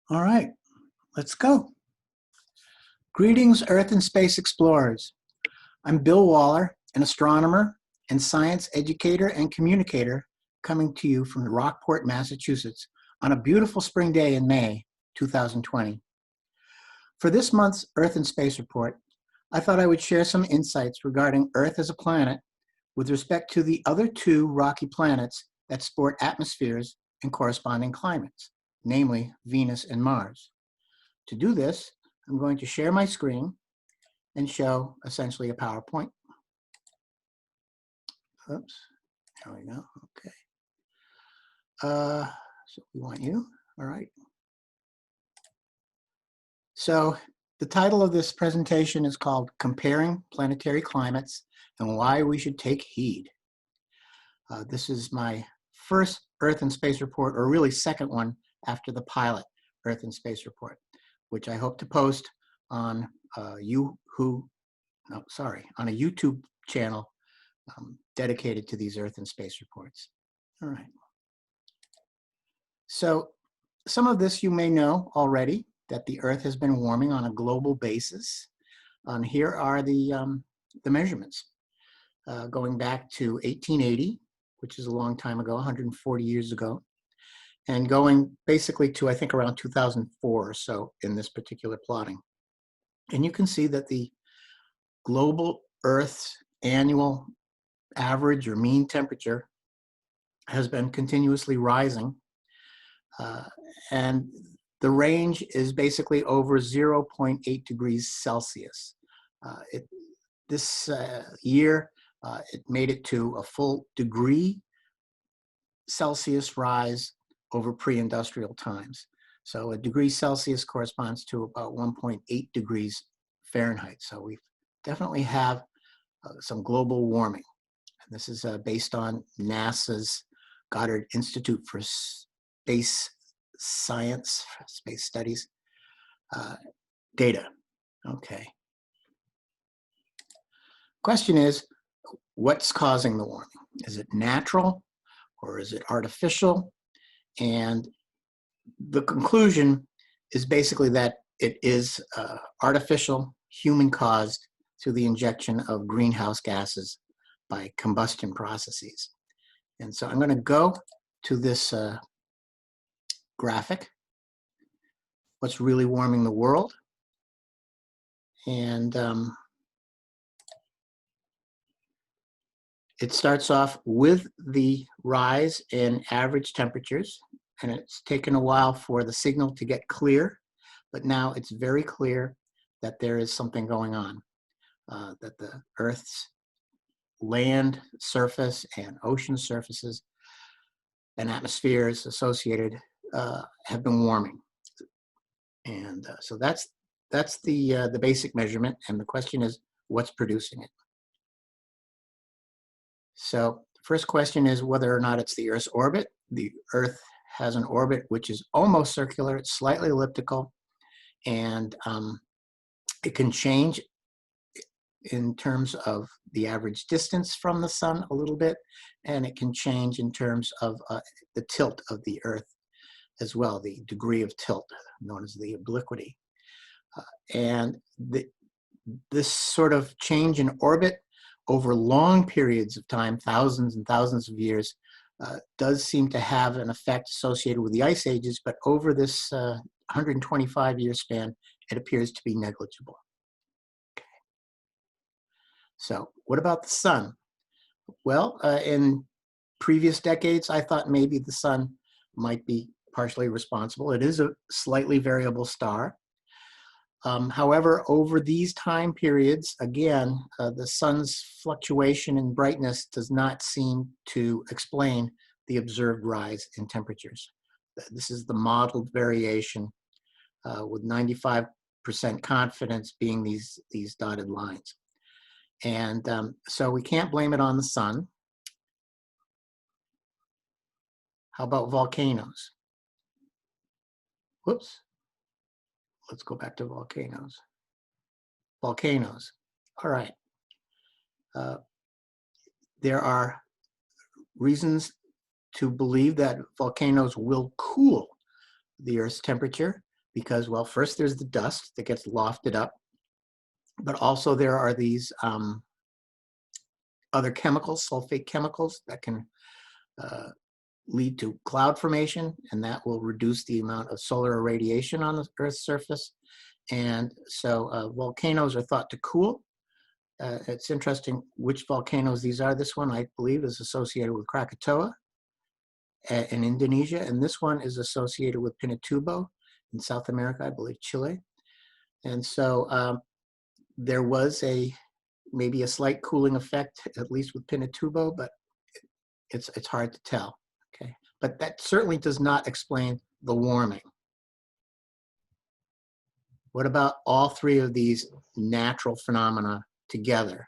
All right, let's go. Greetings, Earth and Space Explorers. I'm Bill Waller, an astronomer and science educator and communicator coming to you from Rockport, Massachusetts on a beautiful spring day in May 2020. For this month's Earth and Space Report, I thought I would share some insights regarding Earth as a planet with respect to the other two rocky planets that sport atmospheres and corresponding climates, namely Venus and Mars. To do this, I'm going to share my screen and show essentially a PowerPoint. Oops, there we go, okay. So we want you, all right. So the title of this presentation is called Comparing Planetary Climates and Why We Should Take Heed. This is my first Earth and Space Report, or really second one after the pilot Earth and Space Report, which I hope to post on on a YouTube channel dedicated to these Earth and Space reports. All right. So some of this you may know already, that the Earth has been warming on a global basis. Here are the measurements going back to 1880, which is a long time ago, 140 years ago, and going basically to, I think, around 2004 or so in this particular plotting. And you can see that the global Earth's annual average or mean temperature has been continuously rising. And the range is basically over 0.8 degrees Celsius. This year, it made it to a full degree Celsius rise over pre-industrial times. So a degree Celsius corresponds to about 1.8 degrees Fahrenheit. So we definitely have some global warming. And this is based on NASA's Goddard Institute for Space Science, Space Studies data. Okay. Question is, what's causing the warming? Is it natural or is it artificial? And the conclusion is basically that it is artificial, human-caused through the injection of greenhouse gases by combustion processes. And so I'm going to go to this graphic, what's really warming the world. And it starts off with the rise in average temperatures, and it's taken a while for the signal to get clear, but now it's very clear that there is something going on, that the Earth's land surface and ocean surfaces and atmospheres associated have been warming. And so that's the basic measurement, and the question is, what's producing it? So the first question is whether or not it's the Earth's orbit. The Earth has an orbit which is almost circular, it's slightly elliptical, and it can change in terms of the average distance from the sun a little bit, and it can change in terms of the tilt of the Earth as well, the degree of tilt, known as the obliquity. And this sort of change in orbit over long periods of time, thousands and thousands of years, does seem to have an effect associated with the ice ages, but over this 125-year span, it appears to be negligible. Okay. So what about the sun? Well, in previous decades, I thought maybe the sun might be partially responsible. It is a slightly variable star. However, over these time periods, again, the sun's fluctuation in brightness does not seem to explain the observed rise in temperatures. This is the modeled variation with 95% confidence being these dotted lines. And so we can't blame it on the sun. How about volcanoes? Whoops. Let's go back to volcanoes. Volcanoes. All right. There are reasons to believe that volcanoes will cool the Earth's temperature. because, well, first there's the dust that gets lofted up, but also there are these other chemicals, sulfate chemicals, that can uh, lead to cloud formation, and that will reduce the amount of solar irradiation on the Earth's surface. And so volcanoes are thought to cool. It's interesting which volcanoes these are. This one, I believe, is associated with Krakatoa in Indonesia, and this one is associated with Pinatubo in South America, I believe Chile. And so there was maybe a slight cooling effect, at least with Pinatubo, but it's hard to tell. Okay, but that certainly does not explain the warming. What about all three of these natural phenomena together?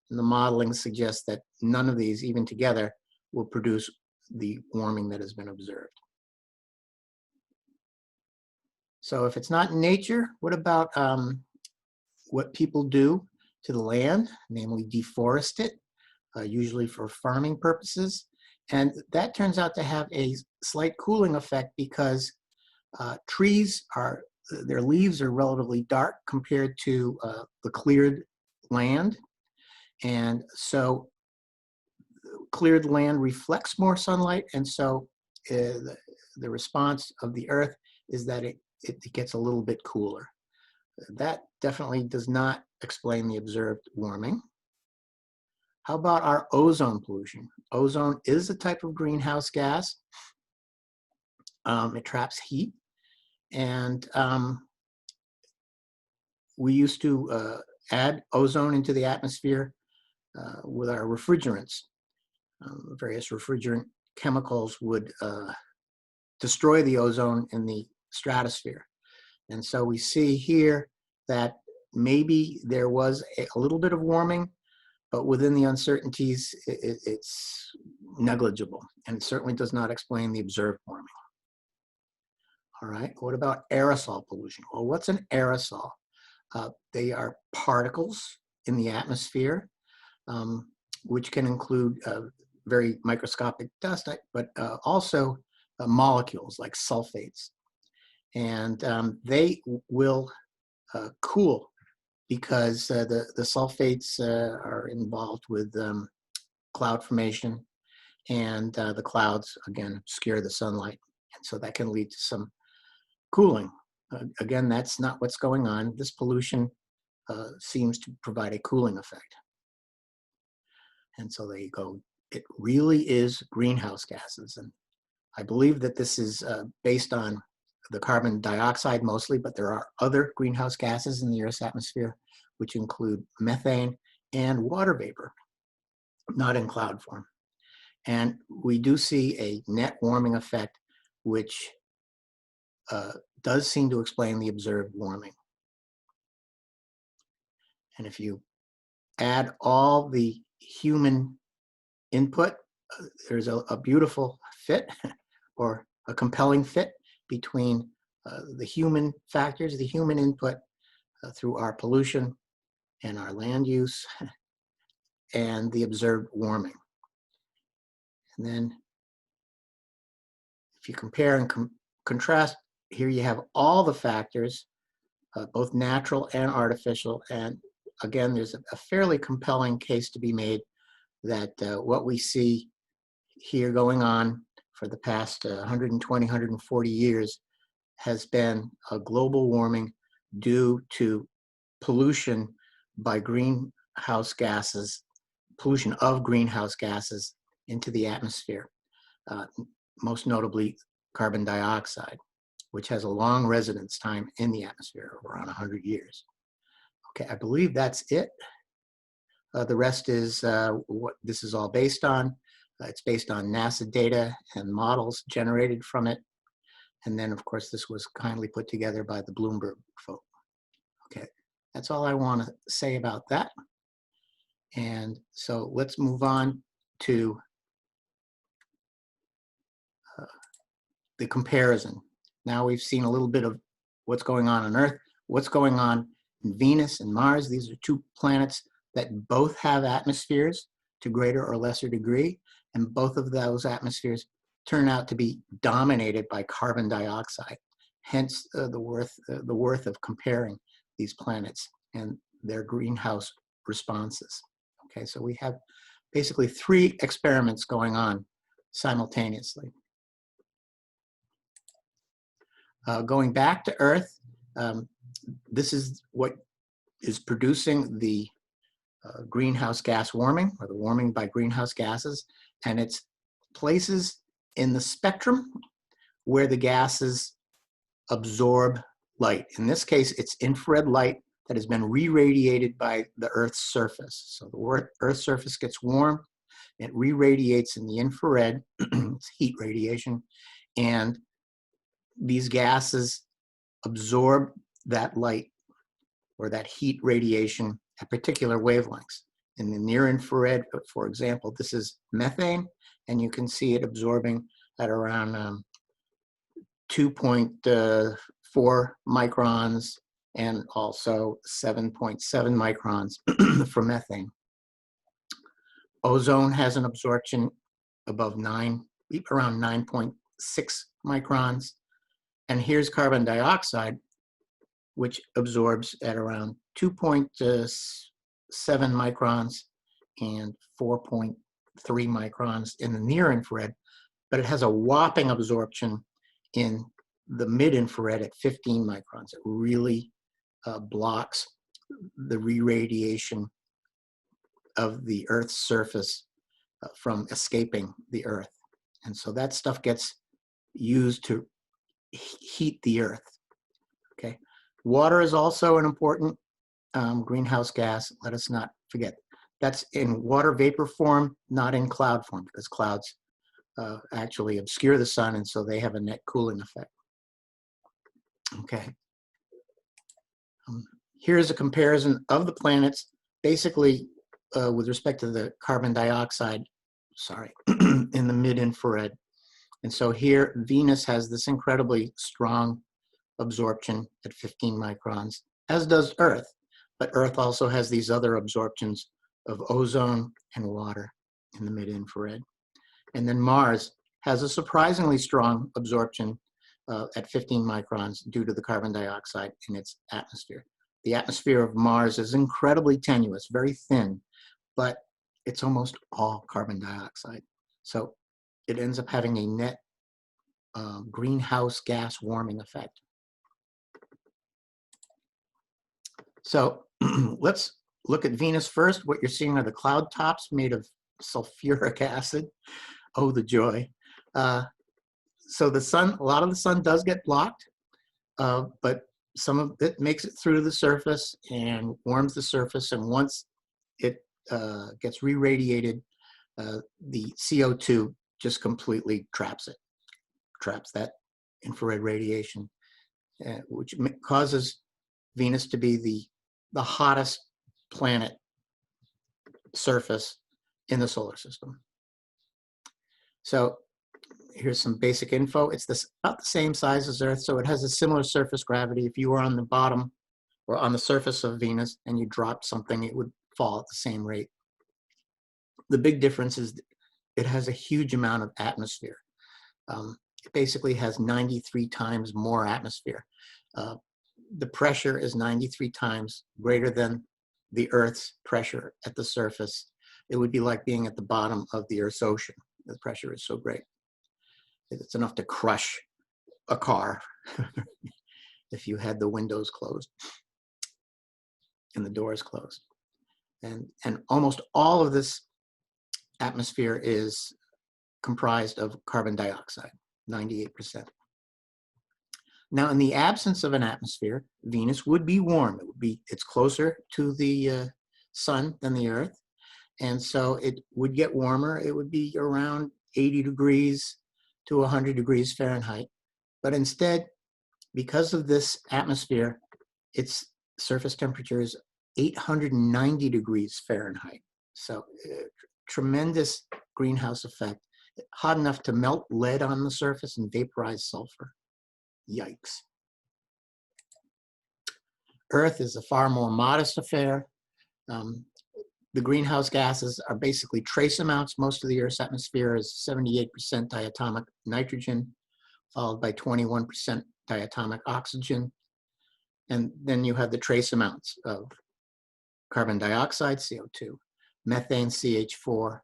And the modeling suggests that none of these, even together, will produce the warming that has been observed. So if it's not in nature, what about what people do to the land, namely deforest it, usually for farming purposes? And that turns out to have a slight cooling effect because trees their leaves are relatively dark compared to the cleared land. And so cleared land reflects more sunlight, and so the response of the Earth is that it gets a little bit cooler. That definitely does not explain the observed warming. How about our ozone pollution? Ozone is a type of greenhouse gas. It traps heat, and we used to add ozone into the atmosphere with our refrigerants. Various refrigerant chemicals would destroy the ozone in the stratosphere. And so we see here that maybe there was a little bit of warming, but within the uncertainties, it's negligible, and it certainly does not explain the observed warming. All right, what about aerosol pollution? Well, what's an aerosol? They are particles in the atmosphere, which can include very microscopic dust, but also molecules like sulfates. And they will cool because the sulfates are involved with cloud formation, and the clouds, again, obscure the sunlight. And so that can lead to some cooling. Again, that's not what's going on. This pollution seems to provide a cooling effect. And so there you go. It really is greenhouse gases. And I believe that this is based on the carbon dioxide mostly, but there are other greenhouse gases in the Earth's atmosphere, which include methane and water vapor, not in cloud form. And we do see a net warming effect, which does seem to explain the observed warming. And if you add all the human input, there's a beautiful fit or a compelling fit between the human factors, the human input through our pollution and our land use, and the observed warming. And then if you compare and contrast, here you have all the factors, both natural and artificial. And again, there's a fairly compelling case to be made that what we see here going on for the past 120, 140 years has been a global warming due to pollution by greenhouse gases, pollution of greenhouse gases into the atmosphere, most notably carbon dioxide, which has a long residence time in the atmosphere, around 100 years. Okay, I believe that's it. The rest is what this is all based on. It's based on NASA data and models generated from it. And then, of course, this was kindly put together by the Bloomberg folk. Okay, that's all I want to say about that. And so let's move on to the comparison. Now we've seen a little bit of what's going on Earth, what's going on in Venus and Mars. These are two planets that both have atmospheres to greater or lesser degree, and both of those atmospheres turn out to be dominated by carbon dioxide. hence the worth of comparing these planets and their greenhouse responses. Okay, so we have basically 3 experiments going on simultaneously. Going back to Earth, this is what is producing the greenhouse gas warming, or the warming by greenhouse gases, and it's places in the spectrum where the gases absorb light. In this case, it's infrared light that has been re-radiated by the Earth's surface. So the Earth's surface gets warm, it re-radiates in the infrared, it's heat radiation, and these gases absorb that light or that heat radiation at particular wavelengths. In the near infrared, for example, this is methane, and you can see it absorbing at around 2.4 microns and also 7.7 microns for methane. Ozone has an absorption above around 9.6 microns. And here's carbon dioxide, which absorbs at around 2.7 microns and 4.3 microns in the near infrared, but it has a whopping absorption in the mid-infrared at 15 microns. It really blocks the re-radiation of the Earth's surface from escaping the Earth. And so that stuff gets used to heat the Earth. Okay. Water is also an important greenhouse gas. Let us not forget. That's in water vapor form, not in cloud form, because clouds actually obscure the sun, and so they have a net cooling effect. Okay. Here's a comparison of the planets, basically with respect to the carbon dioxide, in the mid-infrared. And so here, Venus has this incredibly strong absorption at 15 microns, as does Earth. But Earth also has these other absorptions of ozone and water in the mid-infrared. And then Mars has a surprisingly strong absorption at 15 microns due to the carbon dioxide in its atmosphere. The atmosphere of Mars is incredibly tenuous, very thin, but it's almost all carbon dioxide. So it ends up having a net greenhouse gas warming effect. So let's look at Venus first. What you're seeing are the cloud tops made of sulfuric acid. Oh, the joy. So the sun, a lot of the sun does get blocked, but some of it makes it through the surface and warms the surface. And once it gets re-radiated, the CO2 just completely traps that infrared radiation, which causes Venus to be the hottest planet surface in the solar system. So here's some basic info. It's about the same size as Earth, so it has a similar surface gravity. If you were on the bottom or on the surface of Venus and you dropped something, it would fall at the same rate. The big difference is it has a huge amount of atmosphere. It basically has 93 times more atmosphere. The pressure is 93 times greater than the Earth's pressure at the surface. It would be like being at the bottom of the Earth's ocean. The pressure is so great. It's enough to crush a car if you had the windows closed and the doors closed. And almost all of this atmosphere is comprised of carbon dioxide, 98%. Now, in the absence of an atmosphere, Venus would be warm. It's closer to the sun than the Earth, and so it would get warmer. It would be around 80 degrees to 100 degrees Fahrenheit. But instead, because of this atmosphere, its surface temperature is 890 degrees Fahrenheit. So tremendous greenhouse effect, hot enough to melt lead on the surface and vaporize sulfur. Yikes. Earth is a far more modest affair. The greenhouse gases are basically trace amounts. Most of the Earth's atmosphere is 78% diatomic nitrogen, followed by 21% diatomic oxygen. And then you have the trace amounts of carbon dioxide, CO2, methane, CH4,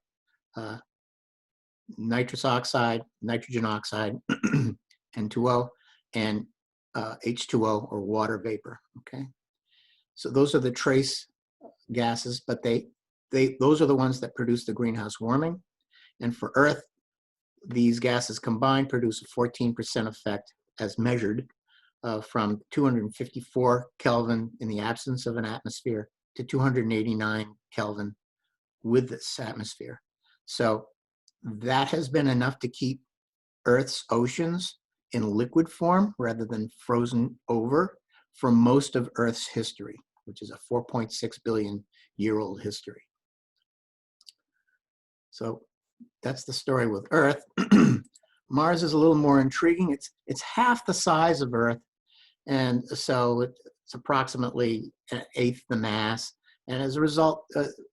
nitrous oxide, nitrogen oxide, N2O, and H2O, or water vapor. Okay, so those are the trace gases, but those are the ones that produce the greenhouse warming. And for Earth, these gases combined produce a 14% effect as measured from 254 Kelvin in the absence of an atmosphere to 289 Kelvin with this atmosphere. So that has been enough to keep Earth's oceans in liquid form rather than frozen over for most of Earth's history, which is a 4.6 billion year old history. So that's the story with Earth. Mars is a little more intriguing. It's half the size of Earth, and so it's approximately an eighth the mass. And as a result,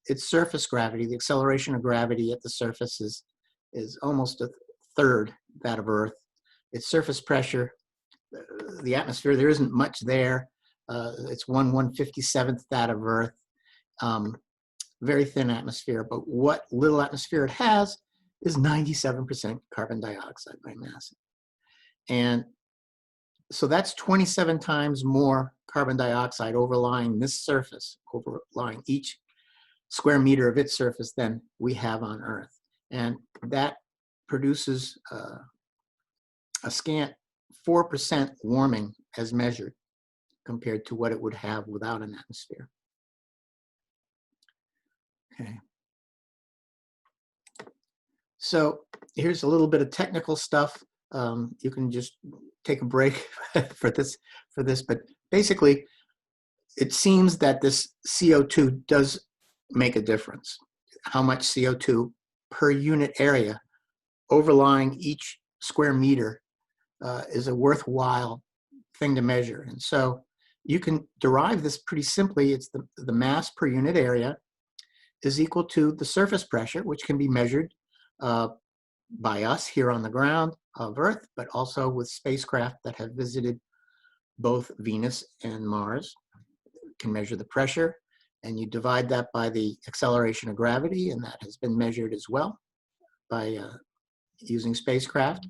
its surface gravity, the acceleration of gravity at the surface, is almost a third that of Earth. Its surface pressure, the atmosphere, there isn't much there. It's 1/157th that of Earth. Very thin atmosphere, but what little atmosphere it has is 97% carbon dioxide by mass. And so that's 27 times more carbon dioxide overlying this surface, overlying each square meter of its surface than we have on Earth. And that produces a scant 4% warming as measured compared to what it would have without an atmosphere. Okay. So here's a little bit of technical stuff. You can just take a break for this, but basically, it seems that this CO2 does make a difference. How much CO2 per unit area overlying each square meter is a worthwhile thing to measure. And so you can derive this pretty simply. It's the mass per unit area is equal to the surface pressure, which can be measured by us here on the ground of Earth, but also with spacecraft that have visited both Venus and Mars. You can measure the pressure, and you divide that by the acceleration of gravity, and that has been measured as well by using spacecraft.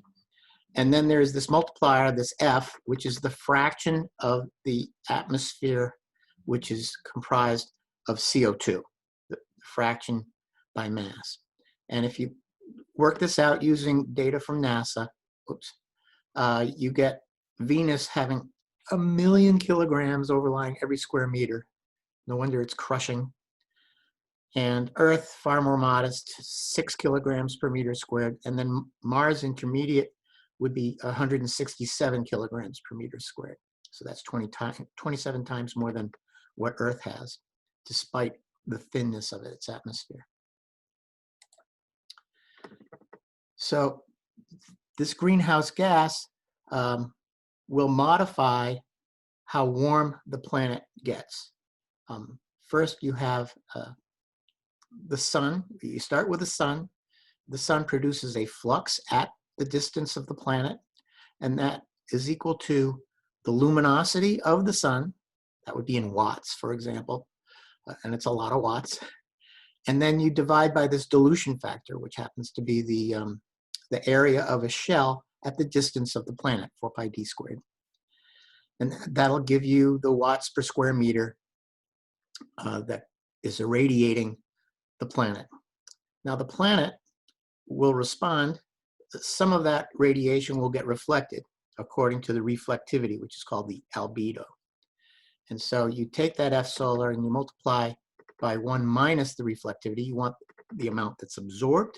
And then there's this multiplier, this F, which is the fraction of the atmosphere, which is comprised of CO2, the fraction by mass. And if you work this out using data from NASA, you get Venus having 1 million kilograms overlying every square meter. No wonder it's crushing. And Earth, far more modest, 6 kilograms per meter squared. And then Mars intermediate would be 167 kilograms per meter squared. So that's 27 times more than what Earth has, despite the thinness of its atmosphere. So this greenhouse gas will modify how warm the planet gets. First, you have the sun. You start with the sun. The sun produces a flux at the distance of the planet, and that is equal to the luminosity of the sun. That would be in watts, for example, and it's a lot of watts. And then you divide by this dilution factor, which happens to be the area of a shell at the distance of the planet, 4 pi d squared. And that'll give you the watts per square meter that is irradiating the planet. Now the planet will respond. Some of that radiation will get reflected according to the reflectivity, which is called the albedo. And so you take that F solar and you multiply by 1 minus the reflectivity. You want the amount that's absorbed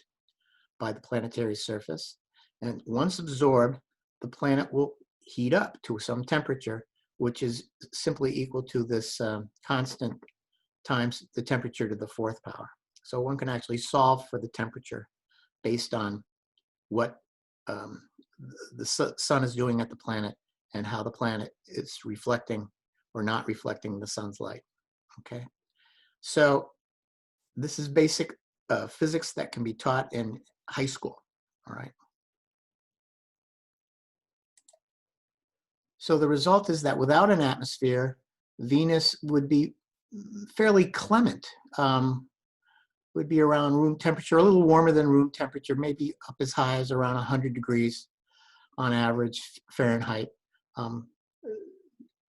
by the planetary surface. And once absorbed, the planet will heat up to some temperature, which is simply equal to this constant times the temperature to the 4th power. So one can actually solve for the temperature based on what the sun is doing at the planet and how the planet is reflecting or not reflecting the sun's light. Okay, so this is basic physics that can be taught in high school. All right. So the result is that without an atmosphere, Venus would be fairly clement. Would be around room temperature, a little warmer than room temperature, maybe up as high as around 100 degrees on average Fahrenheit. Um,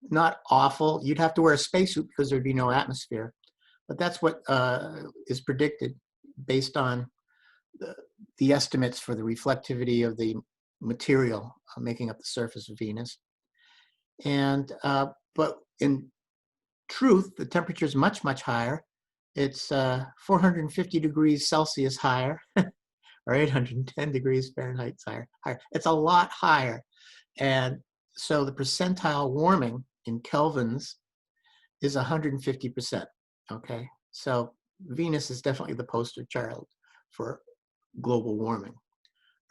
Not awful. You'd have to wear a spacesuit because there'd be no atmosphere. But that's what is predicted based on the estimates for the reflectivity of the material making up the surface of Venus. And but in truth, the temperature is much, much higher. It's 450 degrees Celsius higher, or 810 degrees Fahrenheit higher. It's a lot higher. And so the percentile warming in kelvins is 150%. Okay, so Venus is definitely the poster child for global warming.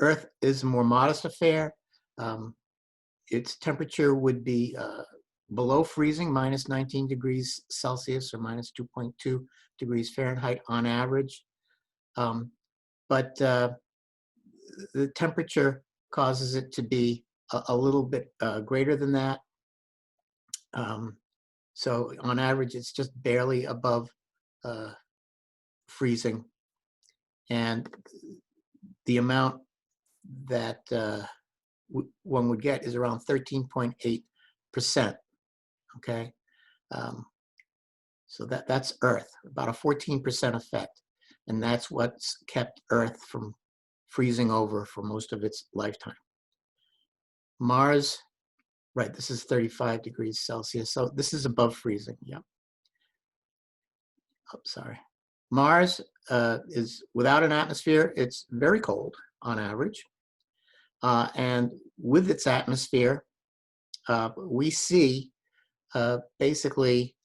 Earth is a more modest affair. Its temperature would be below freezing, minus 19 degrees Celsius or minus 2.2 degrees Fahrenheit on average. But the temperature causes it to be a little bit greater than that. So on average, it's just barely above freezing. And the amount that one would get is around 13.8%. Okay. So that's Earth, about a 14% effect. And that's what's kept Earth from freezing over for most of its lifetime. Mars, right, this is 35 degrees Celsius. So this is above freezing, yeah. Oh, sorry. Mars is without an atmosphere, it's very cold on average. And with its atmosphere, we see basically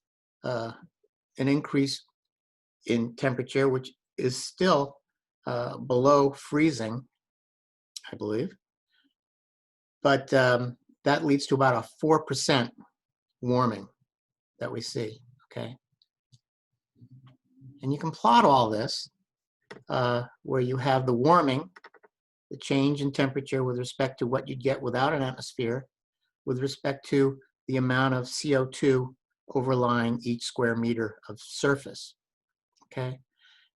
an increase in temperature, which is still below freezing, I believe. But that leads to about a 4% warming that we see, okay? And you can plot all this where you have the warming, the change in temperature with respect to what you'd get without an atmosphere, with respect to the amount of CO2 overlying each square meter of surface, okay?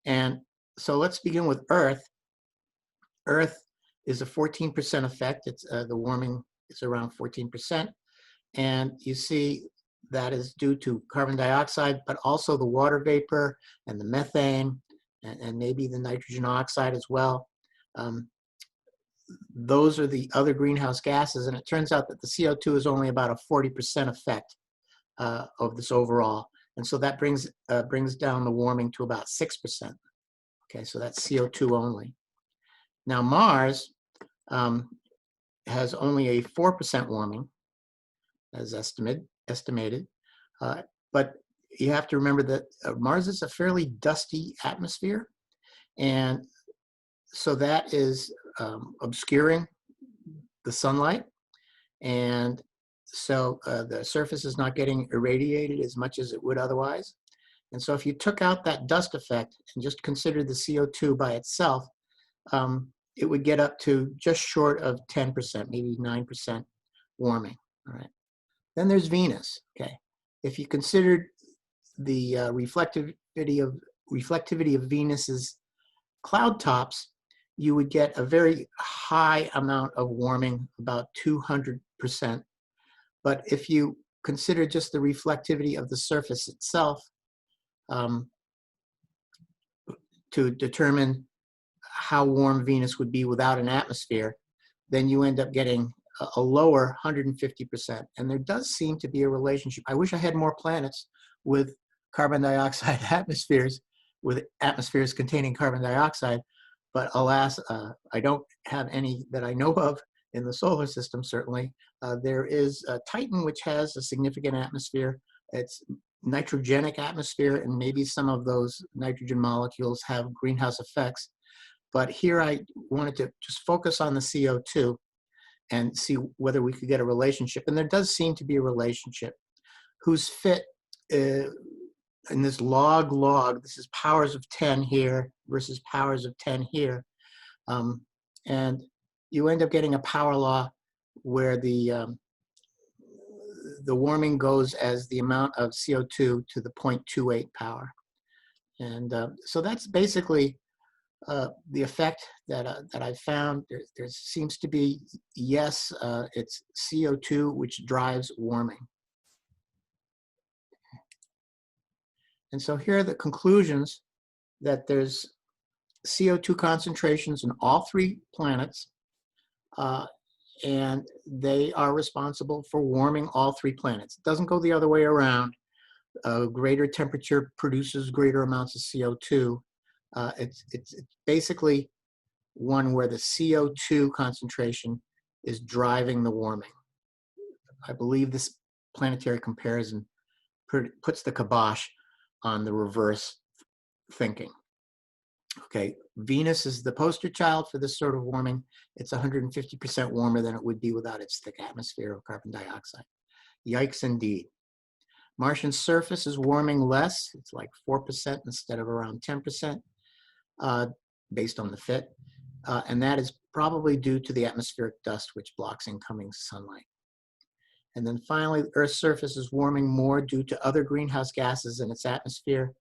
And so let's begin with Earth. Earth is a 14% effect. It's the warming is around 14%. And you see that is due to carbon dioxide, but also the water vapor and the methane and maybe the nitrogen oxide as well. Those are the other greenhouse gases. And it turns out that the CO2 is only about a 40% effect of this overall. And so that brings down the warming to about 6%. Okay, so that's CO2 only. Now Mars has only a 4% warming as estimated, but you have to remember that Mars is a fairly dusty atmosphere, and so that is obscuring the sunlight, and so the surface is not getting irradiated as much as it would otherwise. And so if you took out that dust effect and just considered the CO2 by itself, it would get up to just short of 10%, maybe 9% warming. All right. Then there's Venus. Okay. If you considered the reflectivity of Venus's cloud tops, you would get a very high amount of warming, about 200%. But if you consider just the reflectivity of the surface itself, to determine how warm Venus would be without an atmosphere, then you end up getting a lower 150%. And there does seem to be a relationship. I wish I had more planets with carbon dioxide atmospheres, with atmospheres containing carbon dioxide, but alas, I don't have any that I know of in the solar system, certainly. There is Titan, which has a significant atmosphere. It's nitrogenic atmosphere, and maybe some of those nitrogen molecules have greenhouse effects. But here I wanted to just focus on the CO2 and see whether we could get a relationship. And there does seem to be a relationship whose fit in this log, this is powers of 10 here versus powers of 10 here. And you end up getting a power law where the the warming goes as the amount of CO2 to the 0.28 power. And so that's basically the effect that I found. There seems to be, yes, it's CO2 which drives warming. And so here are the conclusions, that there's CO2 concentrations in all 3 planets, and they are responsible for warming all 3 planets. It doesn't go the other way around. Greater temperature produces greater amounts of CO2. It's basically one where the CO2 concentration is driving the warming. I believe this planetary comparison puts the kibosh on the reverse thinking. Okay, Venus is the poster child for this sort of warming. It's 150% warmer than it would be without its thick atmosphere of carbon dioxide. Yikes indeed. Martian surface is warming less. It's like 4% instead of around 10%, based on the fit. And that is probably due to the atmospheric dust, which blocks incoming sunlight. And then finally, the Earth's surface is warming more due to other greenhouse gases in its atmosphere.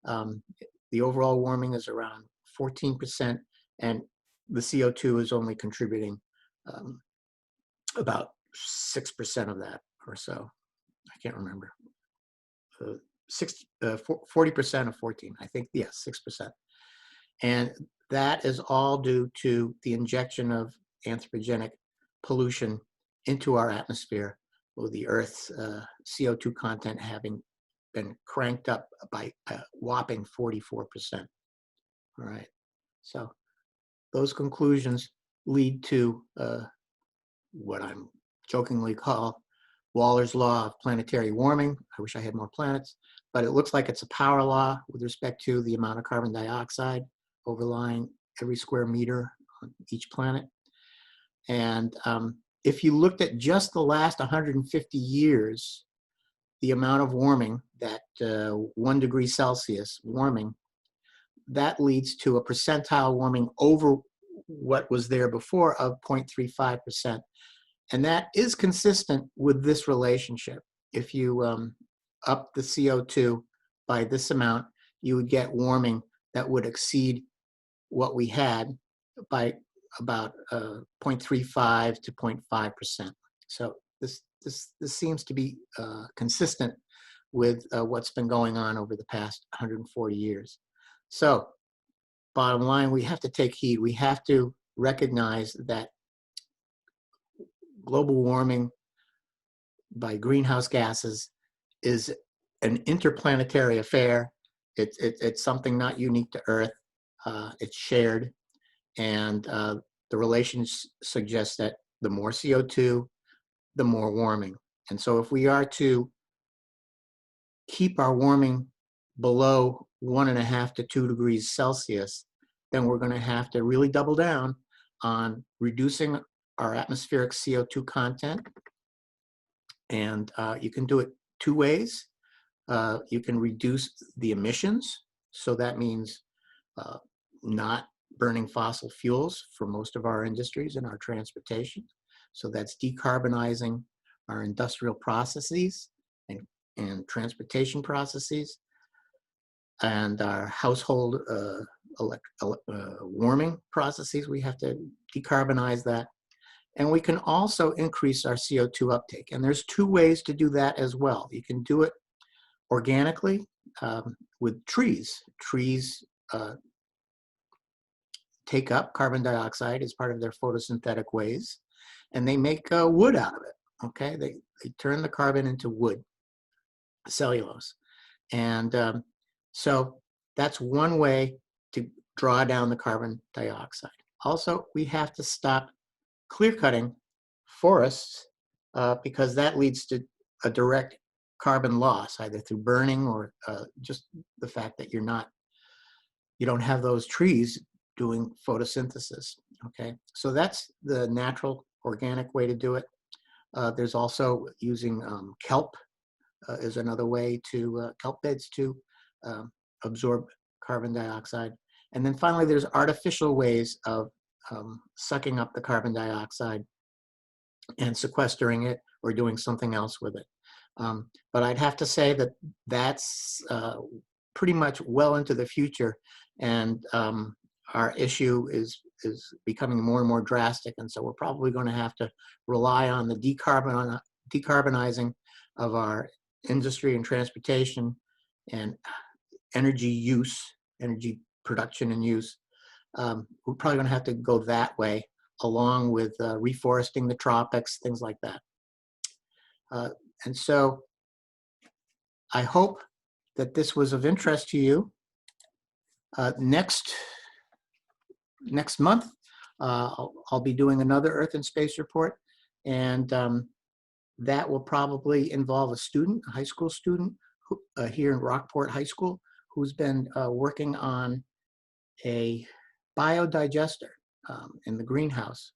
The overall warming is around 14%, and the CO2 is only contributing about 6% of that or so. I can't remember. 40% of 14, I think, yes, 6%. And that is all due to the injection of anthropogenic pollution into our atmosphere, with the Earth's CO2 content having been cranked up by a whopping 44%. All right, so those conclusions lead to what I'm jokingly call Waller's law of planetary warming. I wish I had more planets, but it looks like it's a power law with respect to the amount of carbon dioxide overlying every square meter on each planet. And if you looked at just the last 150 years, the amount of warming, that 1 degree Celsius warming, that leads to a percentile warming over what was there before of 0.35%. And that is consistent with this relationship. If you up the CO2 by this amount, you would get warming that would exceed what we had by about 0.35 to 0.5%. So this seems to be consistent with what's been going on over the past 140 years. So bottom line, we have to take heed. We have to recognize that global warming by greenhouse gases is an interplanetary affair. It's something not unique to Earth. It's shared, and the relations suggest that the more CO2, the more warming. And so if we are to keep our warming below 1.5 to 2 degrees Celsius, then we're going to have to really double down on reducing our atmospheric CO2 content. And you can do it 2 ways. You can reduce the emissions. So that means not burning fossil fuels for most of our industries and our transportation. So that's decarbonizing our industrial processes and transportation processes, and our household warming processes. We have to decarbonize that. And we can also increase our CO2 uptake. And there's 2 ways to do that as well. You can do it organically with trees. Trees take up carbon dioxide as part of their photosynthetic ways, and they make wood out of it. Okay, they turn the carbon into wood, cellulose. And so that's one way to draw down the carbon dioxide. Also, we have to stop clear-cutting forests because that leads to a direct carbon loss, either through burning or just the fact that you don't have those trees doing photosynthesis. Okay, so that's the natural, organic way to do it. There's also using kelp is another way to, kelp beds to absorb carbon dioxide. And then finally, there's artificial ways of sucking up the carbon dioxide and sequestering it or doing something else with it. But I'd have to say that that's pretty much well into the future, and our issue is becoming more and more drastic, and so we're probably going to have to rely on the decarbonizing of our industry and transportation and energy use, energy production and use. We're probably going to have to go that way, along with reforesting the tropics, things like that. And so I hope that this was of interest to you. Next month, I'll be doing another Earth and Space report, and that will probably involve a student, a high school student here in Rockport High School, who's been working on a biodigester in the greenhouse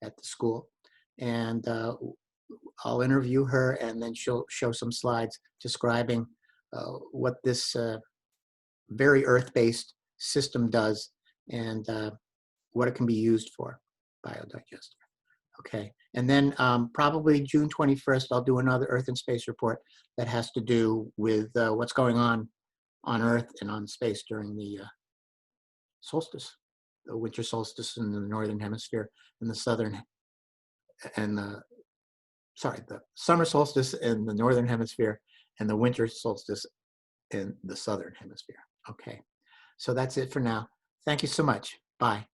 at the school. And I'll interview her, and then she'll show some slides describing what this very earth-based system does, and what it can be used for, biodigester. Okay, and then probably June 21st, I'll do another Earth and Space report that has to do with what's going on Earth and on space during the solstice, the winter solstice in the northern hemisphere, and the southern, and the summer solstice in the northern hemisphere, and the winter solstice in the southern hemisphere. Okay, so that's it for now. Thank you so much. Bye.